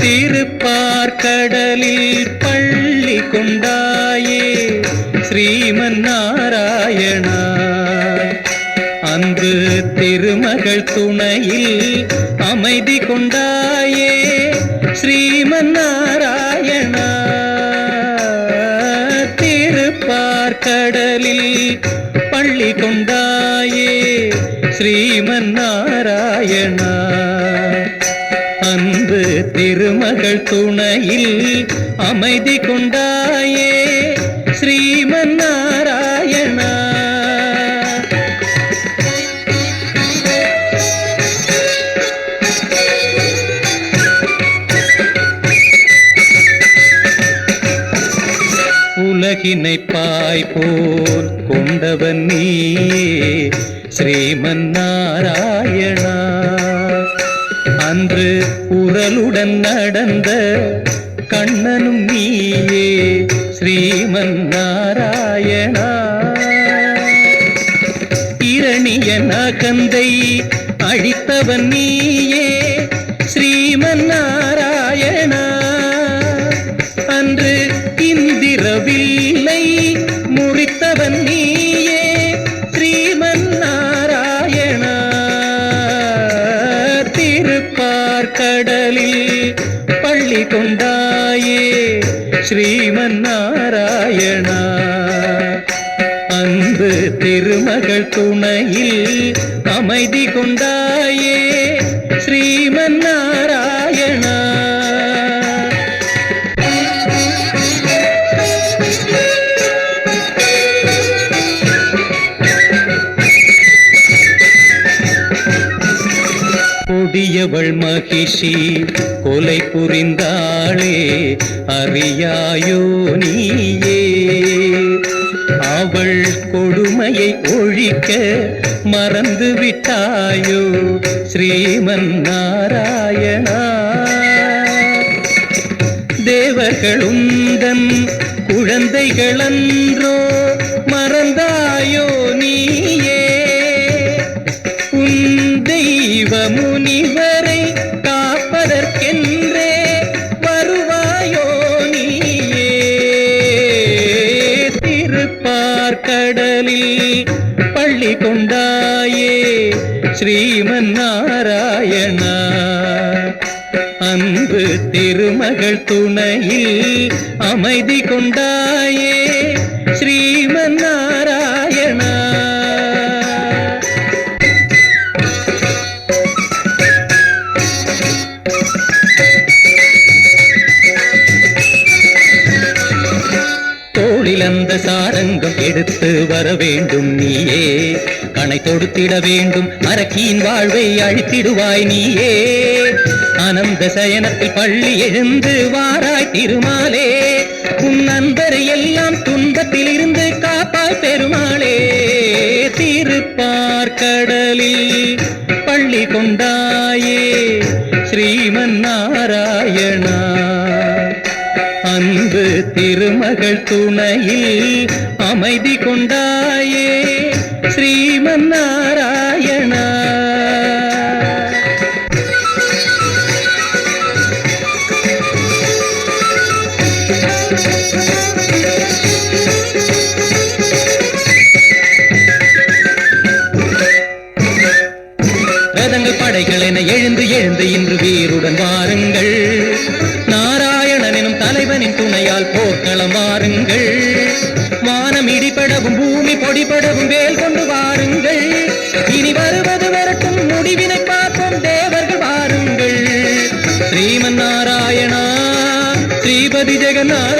திருப்பார்கடலில் பள்ளி கொண்டாயே ஸ்ரீமன் நாராயணா. அன்று திருமகள் துணையில் அமைதி கொண்டாயே ஸ்ரீமன் நாராயணா. திருப்பார்கடலில் பள்ளி கொண்டாயே ஸ்ரீமன் நாராயணா. அன்று திருமகள் துணையில் அமைதி கொண்டாயே ஸ்ரீமன் நாராயணா. உலகினை பாய் போல் கொண்டவன் நீயே ஸ்ரீமன் நாராயணா. அன்று உரலுடன் நடந்த கண்ணனும் நீயே ஸ்ரீமன் நாராயணா. இரணியன் அகந்தை அழித்தவன் நீயே ஸ்ரீமன் நாராயணா. அன்று இந்திரவில்லை முறித்தவன் நீயே ஸ்ரீமன் நாராயணா. திருப்பார்கடலில் பள்ளி கொண்டாயே ஸ்ரீமன் நாராயணா. அன்பு திருமகள் துணையில் அமைதி கொண்டாயே ஸ்ரீமன் நாராயணா. கொடியவள் மகிஷி கொலை புரிந்தாளே அறியாயோ நீயே. அவள் கொடுமையை ஒழிக்க மறந்து விட்டாயோ ஸ்ரீமன் நாராயணா. தேவர்களுந்தன் குழந்தைகளன்றோ மறந்தாயோ நீயே. உன் தெய்வ முனிவரை காப்பதற்கென்றே வருவாயோ நீயே. திருப்பார்கடலில் பள்ளி கொண்டாயே ஸ்ரீமன் நாராயணா. அன்பு திருமகள் துணையில் அமைதி கொண்டாயே ஸ்ரீமன் நாராயணா. தோளிலந்த சாரங்கம் எடுத்து வர வேண்டும் நீயே. கணை தொடுத்திட வேண்டும் அரக்கியின் வாழ்வை அழித்திடுவாய் நீயே. ஆனந்த சயனத்தில் பள்ளி எழுந்து வாராய் திருமாலே. உன் நண்பரை எல்லாம் துன்பத்தில் இருந்து காப்பாய் பெருமாளே. திருப்பார்கடலில் பள்ளி கொண்டாயே ஸ்ரீமன் நாராயணா. அன்பு திருமகள் துணையில் அமைதி கொண்டாயே ஸ்ரீமன் நாராயணா. ரதங்கள் படைகள் என எழுந்து எழுந்து இன்று வீருடன் வாருங்கள். நாராயணன் எனும் தலைவனின் துணையால் போர்க்களம் வாருங்கள். வானம் இடிபடவும் பூமி பொடிபடவும் வேல் கொண்டு வாருங்கள். இனி வருவது வரட்டும் முடிவினை பார்ப்போம் தேவர்கள் வாருங்கள். ஸ்ரீமன் நாராயணா ஸ்ரீபதி ஜெகநாத